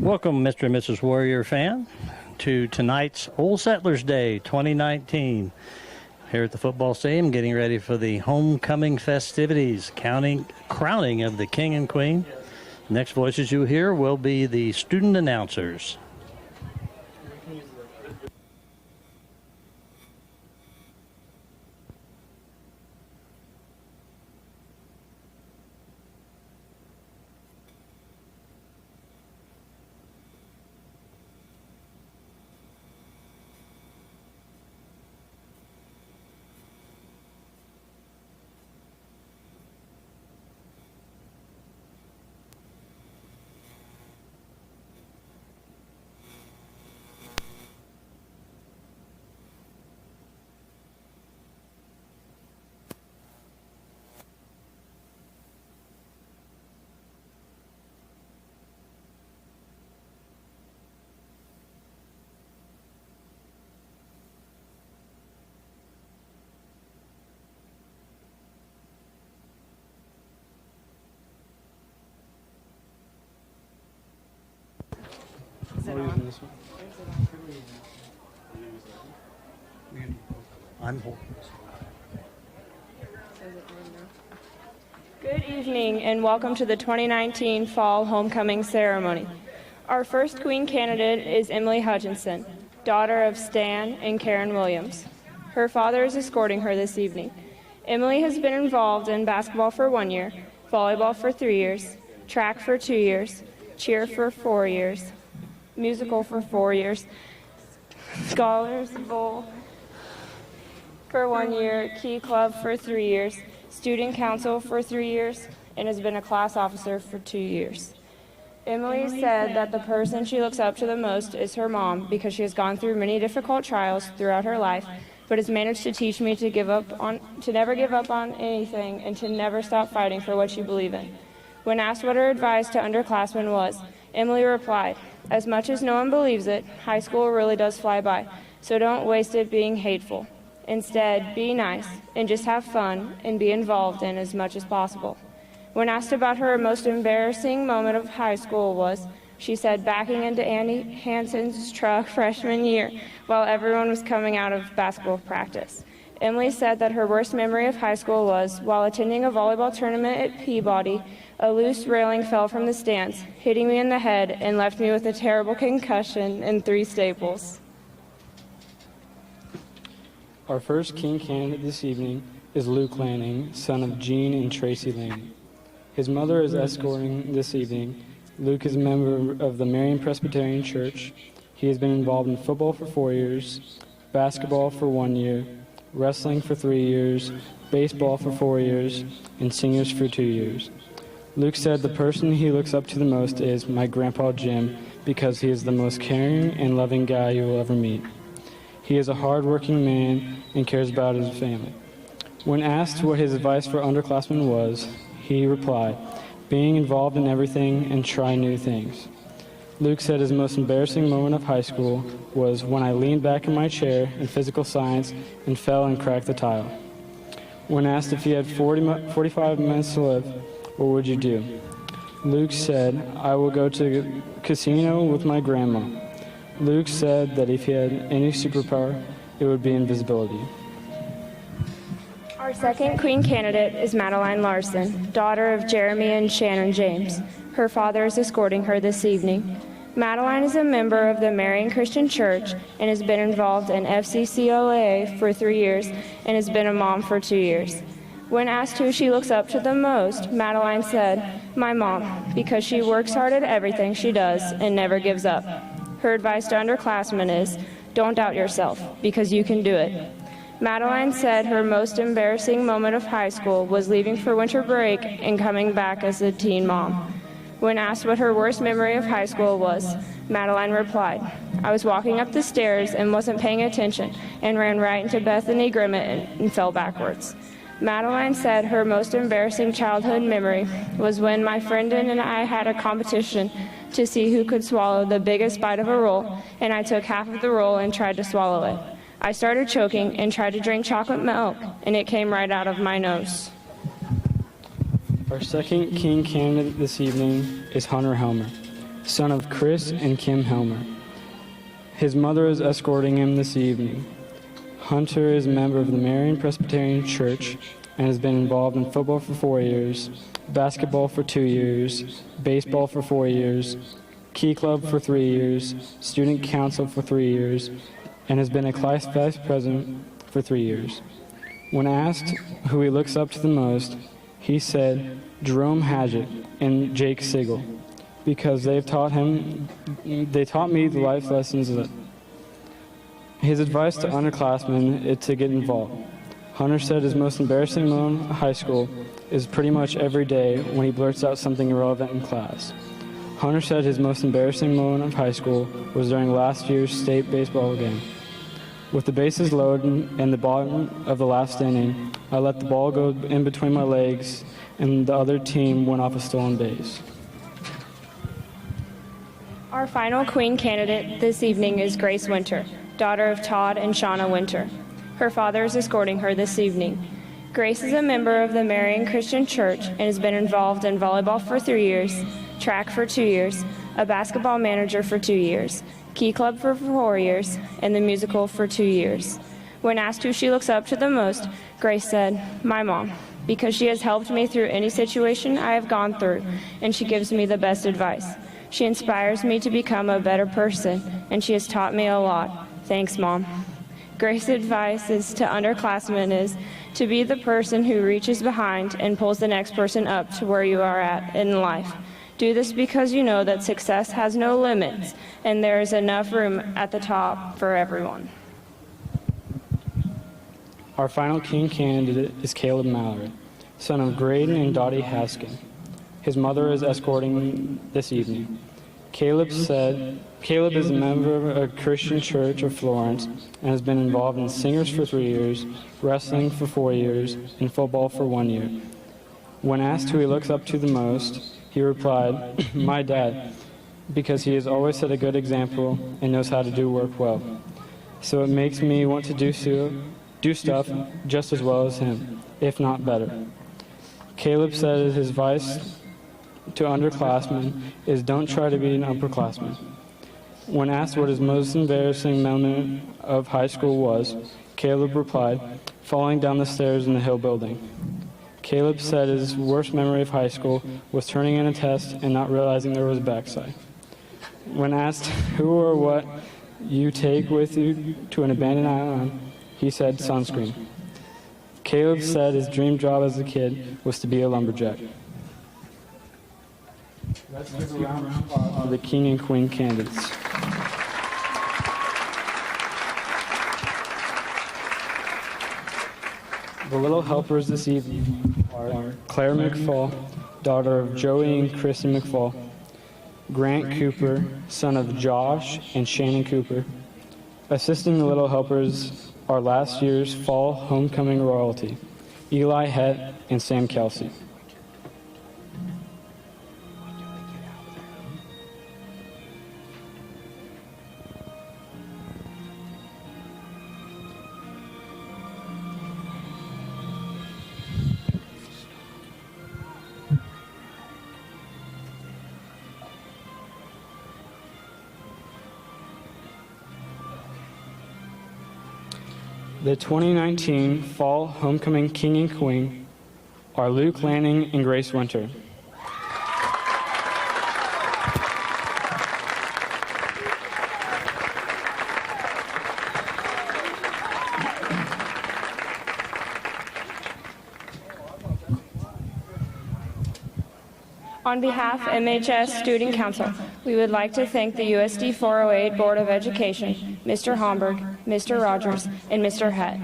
Welcome, Mr. and Mrs. Warrior fan, to tonight's Old Settlers Day 2019. Here at the football stadium, getting ready for the homecoming festivities, crowning of the king and queen. Next voices you hear will be the student announcers. Good evening and welcome to the 2019 Fall Homecoming Ceremony. Our first Queen candidate is Emily Hutchinson, daughter of Stan and Karen Williams. Her father is escorting her this evening. Emily has been involved in basketball for 1 year, volleyball for 3 years, track for 2 years, cheer for 4 years, musical for 4 years, Scholars Bowl for 1 year, Key Club for 3 years, Student Council for 3 years, and has been a class officer for 2 years. Emily said that the person she looks up to the most is her mom because she has gone through many difficult trials throughout her life, but has managed to teach me to never give up on anything and to never stop fighting for what you believe in. When asked what her advice to underclassmen was, Emily replied, "As much as no one believes it, high school really does fly by, so don't waste it being hateful. Instead, be nice and just have fun and be involved in as much as possible." When asked about her most embarrassing moment of high school was, she said backing into Annie Hansen's truck freshman year while everyone was coming out of basketball practice. Emily said that her worst memory of high school was while attending a volleyball tournament at Peabody, a loose railing fell from the stands, hitting me in the head and left me with a terrible concussion and 3 staples. Our first King candidate this evening is Luke Lanning, son of Jean and Tracy Lanning. His mother is escorting this evening. Luke is a member of the Marion Presbyterian Church. He has been involved in football for 4 years, basketball for 1 year, wrestling for 3 years, baseball for 4 years, and singers for 2 years. Luke said the person he looks up to the most is my grandpa Jim because he is the most caring and loving guy you will ever meet. He is a hard-working man and cares about his family. When asked what his advice for underclassmen was, he replied, being involved in everything and try new things. Luke said his most embarrassing moment of high school was when I leaned back in my chair in physical science and fell and cracked the tile. When asked if he had 45 minutes to live, what would you do? Luke said, I will go to the casino with my grandma. Luke said that if he had any superpower, it would be invisibility. Our second Queen candidate is Madeline Larson, daughter of Jeremy and Shannon James. Her father is escorting her this evening. Madeline is a member of the Marion Christian Church and has been involved in FCCOA for 3 years and has been a mom for 2 years. When asked who she looks up to the most, Madeline said, my mom, because she works hard at everything she does and never gives up. Her advice to underclassmen is, don't doubt yourself, because you can do it. Madeline said her most embarrassing moment of high school was leaving for winter break and coming back as a teen mom. When asked what her worst memory of high school was, Madeline replied, I was walking up the stairs and wasn't paying attention and ran right into Bethany Grimmett and fell backwards. Madeline said her most embarrassing childhood memory was when my friend and I had a competition to see who could swallow the biggest bite of a roll, and I took half of the roll and tried to swallow it. I started choking and tried to drink chocolate milk, and it came right out of my nose. Our second King candidate this evening is Hunter Helmer. son of Chris and Kim Helmer. His mother is escorting him this evening. Hunter is a member of the Marion Presbyterian Church and has been involved in football for 4 years, basketball for 2 years, baseball for 4 years, Key Club for 3 years, student council for 3 years, and has been a class vice president for 3 years. When asked who he looks up to the most, he said Jerome Haggett and Jake Sigel, because they taught me the life lessons that his advice to underclassmen is to get involved. Hunter said his most embarrassing moment in high school is pretty much every day when he blurts out something irrelevant in class. Hunter said his most embarrassing moment of high school was during last year's state baseball game. With the bases loaded and the bottom of the last inning, I let the ball go in between my legs and the other team went off a stolen base. Our final queen candidate this evening is Grace Winter, daughter of Todd and Shauna Winter. Her father is escorting her this evening. Grace is a member of the Marion Christian Church and has been involved in volleyball for 3 years, track for 2 years, a basketball manager for 2 years, Key Club for 4 years, and the musical for 2 years. When asked who she looks up to the most, Grace said, "My mom, because she has helped me through any situation I have gone through, and she gives me the best advice. She inspires me to become a better person, and she has taught me a lot. Thanks, Mom." Grace's advice is to underclassmen is to be the person who reaches behind and pulls the next person up to where you are at in life. Do this because you know that success has no limits and there is enough room at the top for everyone. Our final king candidate is Caleb Mallory, son of Graydon and Dottie Haskin. His mother is escorting this evening. Caleb is a member of a Christian church of Florence and has been involved in singers for 3 years, wrestling for 4 years, and football for 1 year. When asked who he looks up to the most, he replied, "My dad, because he has always set a good example and knows how to do work well. So it makes me want to do stuff just as well as him, if not better." Caleb said his advice to underclassmen is don't try to be an upperclassman. When asked what his most embarrassing moment of high school was, Caleb replied, falling down the stairs in the Hill building. Caleb said his worst memory of high school was turning in a test and not realizing there was a backside. When asked who or what you take with you to an abandoned island, he said sunscreen. Caleb said his dream job as a kid was to be a lumberjack. Let's give a round of applause for the king and queen candidates. The little helpers this evening are Claire McFall, daughter of Joey and Kristen McFall, Grant Cooper, son of Josh and Shannon Cooper. Assisting the little helpers are last year's fall homecoming royalty, Eli Hett and Sam Kelsey. The 2019 Fall Homecoming King and Queen are Luke Lanning and Grace Winter. On behalf of MHS Student Council, we would like to thank the USD 408 Board of Education, Mr. Homburg, Mr. Rogers, and Mr. Hett.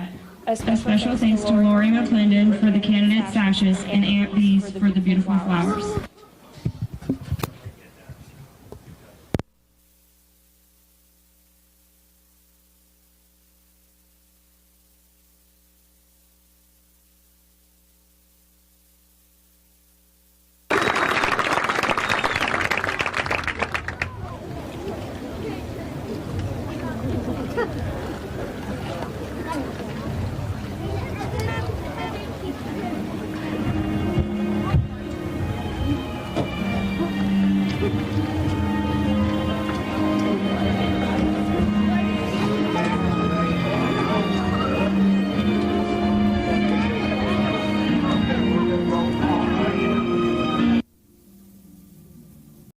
A special thanks to Lori McClendon for the candidate sashes and Aunt Bees for the beautiful flowers.